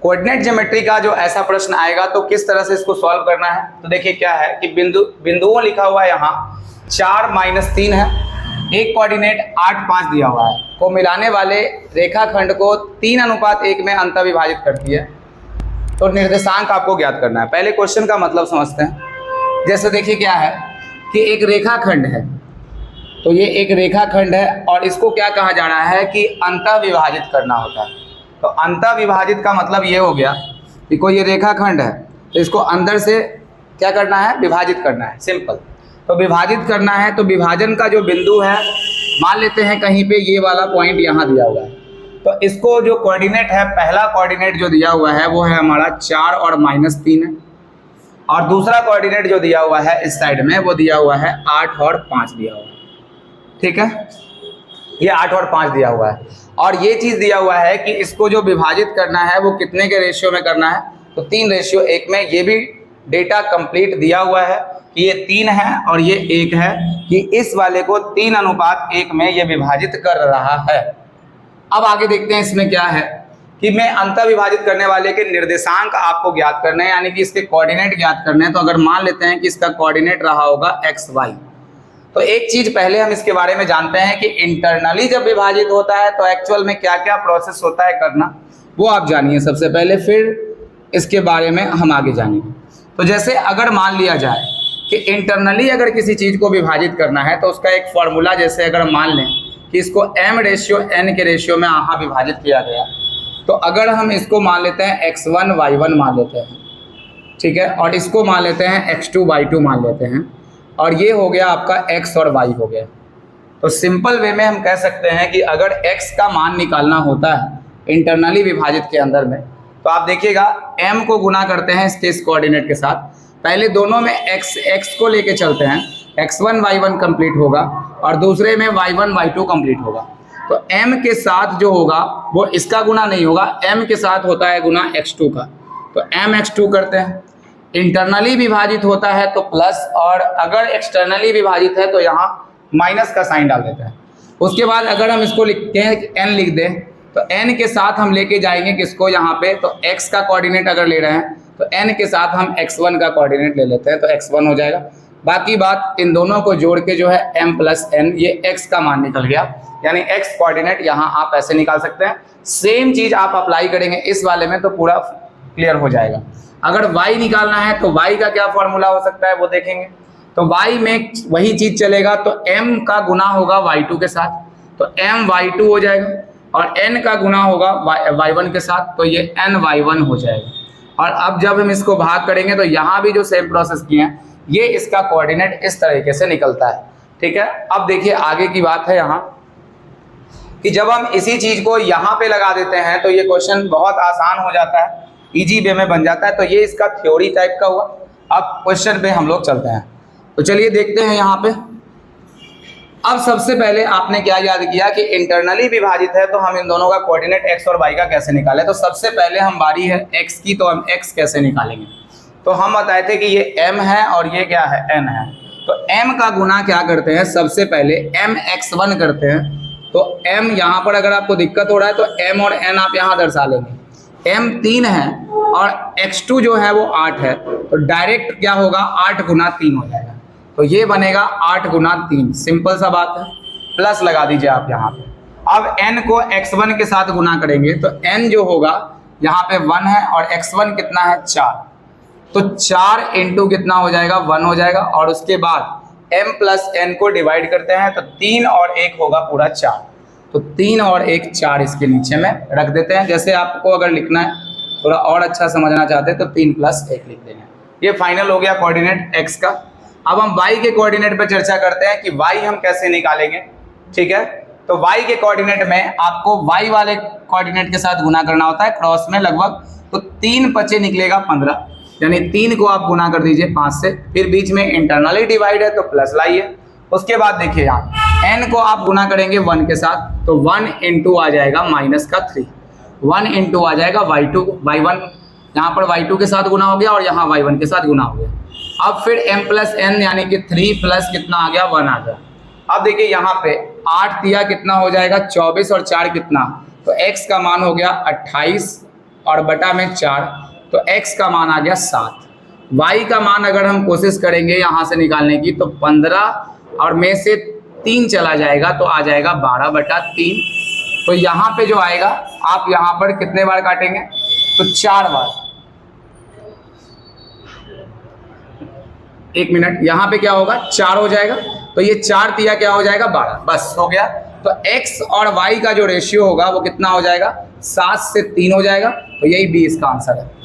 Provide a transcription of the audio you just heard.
Coordinate geometry का जो ऐसा प्रश्न आएगा तो किस तरह से इसको सॉल्व करना है, तो देखिए क्या है कि बिंदुओं लिखा हुआ है यहाँ 4-3 है, एक कोऑर्डिनेट 8-5 दिया हुआ है, को मिलाने वाले रेखाखंड को 3:1 में अंतः विभाजित करती है। तो निर्देशांक आपको ज्ञात करना है। पहले क्वेश्चन का मतलब समझते हैं। जैसे देखिए क्या है कि एक रेखाखंड है, तो ये एक रेखाखंड है और इसको क्या कहा जा रहा है कि अंतः विभाजित करना होता है। तो अंतः विभाजित का मतलब ये हो गया कि कोई ये रेखाखंड है तो इसको अंदर से क्या करना है, विभाजित करना है, सिंपल। तो विभाजित करना है तो विभाजन का जो बिंदु है, मान लेते हैं कहीं पे ये वाला पॉइंट यहाँ दिया हुआ है, तो इसको जो कोऑर्डिनेट है, पहला कोऑर्डिनेट जो दिया हुआ है वो है हमारा 4 और -3 है, और दूसरा कोऑर्डिनेट जो दिया हुआ है इस साइड में वो दिया हुआ है 8 और 5 दिया हुआ है। ठीक है, ये 8 और 5 दिया हुआ है, और ये चीज़ दिया हुआ है कि इसको जो विभाजित करना है वो कितने के रेशियो में करना है, तो 3:1 में। ये भी डेटा कंप्लीट दिया हुआ है कि ये 3 है और ये 1 है, कि इस वाले को 3:1 में ये विभाजित कर रहा है। अब आगे देखते हैं इसमें क्या है कि मैं अंतः विभाजित करने वाले के निर्देशांक आपको ज्ञात करने हैं, यानी कि इसके कोऑर्डिनेट ज्ञात करने हैं। तो अगर मान लेते हैं कि इसका कोऑर्डिनेट रहा होगा XY, तो एक चीज पहले हम इसके बारे में जानते हैं कि इंटरनली जब विभाजित होता है तो एक्चुअल में क्या क्या प्रोसेस होता है करना, वो आप जानिए सबसे पहले, फिर इसके बारे में हम आगे जानेंगे। तो जैसे अगर मान लिया जाए कि इंटरनली अगर किसी चीज को विभाजित करना है तो उसका एक फॉर्मूला, जैसे अगर मान लें कि इसको m/n के रेशियो में यहाँ विभाजित किया गया, तो अगर हम इसको मान लेते हैं x1 y1 मान लेते हैं, ठीक है, और इसको मान लेते हैं x2 y2 मान लेते हैं, और ये हो गया आपका x और y हो गया। तो सिंपल वे में हम कह सकते हैं कि अगर x का मान निकालना होता है इंटरनली विभाजित के अंदर में, तो आप देखिएगा m को गुना करते हैं इसके इस कोऑर्डिनेट के साथ। पहले दोनों में x को लेके चलते हैं, x1 y1 कंप्लीट होगा और दूसरे में y1 y2 कंप्लीट होगा। तो m के साथ जो होगा वो इसका गुना नहीं होगा, m के साथ होता है गुना x2 का। तो mx2 करते हैं। इंटरनली विभाजित होता है तो प्लस, और अगर एक्सटर्नली विभाजित है तो यहाँ माइनस का साइन डाल देते हैं। उसके बाद अगर हम इसको लिखते हैं n लिख दें, तो n के साथ हम लेके जाएंगे किसको यहाँ पे, तो x का कोऑर्डिनेट अगर ले रहे हैं तो n के साथ हम x1 का कोऑर्डिनेट ले लेते हैं, तो x1 हो जाएगा। बाकी बात इन दोनों को जोड़ के जो है m + n, ये x का मान निकल गया, यानी x कोऑर्डिनेट यहाँ आप ऐसे निकाल सकते हैं। सेम चीज आप अप्लाई करेंगे इस वाले में तो पूरा क्लियर हो जाएगा। अगर y निकालना है तो y का क्या फॉर्मूला हो सकता है वो देखेंगे। तो y में वही चीज चलेगा, तो m का गुना होगा y2 के साथ, तो m y2 हो जाएगा, और n का गुना होगा y1 के साथ, तो ये n y1 हो जाएगा। और अब जब हम इसको भाग करेंगे तो यहाँ भी जो सेम प्रोसेस किए हैं, ये इसका कोऑर्डिनेट इस तरीके से निकलता है। ठीक है, अब देखिए आगे की बात है यहाँ कि जब हम इसी चीज को यहाँ पे लगा देते हैं तो ये क्वेश्चन बहुत आसान हो जाता है, इजी वे में बन जाता है। तो ये इसका थ्योरी टाइप का हुआ। अब क्वेश्चन पे हम लोग चलते हैं, तो चलिए देखते हैं यहाँ पे। अब सबसे पहले आपने क्या याद किया कि इंटरनली विभाजित है तो हम इन दोनों का कोऑर्डिनेट x और y का कैसे निकालें। तो सबसे पहले हम बारी है x की, तो हम x कैसे निकालेंगे। तो हम बताए थे कि ये m है और ये क्या है, n है। तो m का गुना क्या करते हैं, सबसे पहले mx1 करते हैं। तो m यहाँ पर अगर आपको दिक्कत हो रहा है तो m और n आप यहाँ दर्शा लेंगे। m 3 है और x2 जो है वो 8 है, तो डायरेक्ट क्या होगा, 8 गुना 3 हो जाएगा। तो ये बनेगा 8 गुना 3, सिंपल सा बात है। प्लस लगा दीजिए आप यहाँ पे। अब n को x1 के साथ गुना करेंगे तो n जो होगा यहाँ पे 1 है और x1 कितना है, 4। तो 4 इंटू कितना हो जाएगा, 1 हो जाएगा। और उसके बाद m + n को डिवाइड करते हैं तो 3 और 1 होगा पूरा 4। तो 3 और 1 4 इसके नीचे में रख देते हैं। जैसे आपको अगर लिखना है, थोड़ा और अच्छा समझना चाहते हैं तो 3 + 1 लिख देंगे। ये फाइनल हो गया कोऑर्डिनेट x का। अब हम y के कोऑर्डिनेट पर चर्चा करते हैं कि y हम कैसे निकालेंगे। ठीक है, तो y के कोऑर्डिनेट में आपको y वाले कोऑर्डिनेट के साथ गुना करना होता है क्रॉस में लगभग। तो 3 × 5 निकलेगा 15, यानी 3 को आप गुना कर दीजिए 5 से, फिर बीच में इंटरनली डिवाइड है तो प्लस लाइए। उसके बाद देखिए यहाँ n को आप गुना करेंगे 1 के साथ, तो 1 इंटू आ जाएगा -3, 1 इंटू आ जाएगा y1, यहाँ पर y2 के साथ गुना हो गया और यहाँ y1 के साथ गुना हो गया। अब फिर m + n यानी कि 3 प्लस कितना आ गया, 1 आ गया। अब देखिए यहाँ पे 8 दिया कितना हो जाएगा, 24 और 4 कितना, तो x का मान हो गया 28 और बटा में 4, तो x का मान आ गया 7। y का मान अगर हम कोशिश करेंगे यहाँ से निकालने की तो 15 और में से 3 चला जाएगा तो आ जाएगा 12/3। तो यहाँ पे जो आएगा आप यहाँ पर कितने बार काटेंगे, तो 4 बार। 1 मिनट, यहाँ पे क्या होगा 4 हो जाएगा, तो ये 4 तिया क्या हो जाएगा 12, बस हो गया। तो x और y का जो रेशियो होगा वो कितना हो जाएगा, 7 से 3 हो जाएगा। तो यही B इसका आंसर है।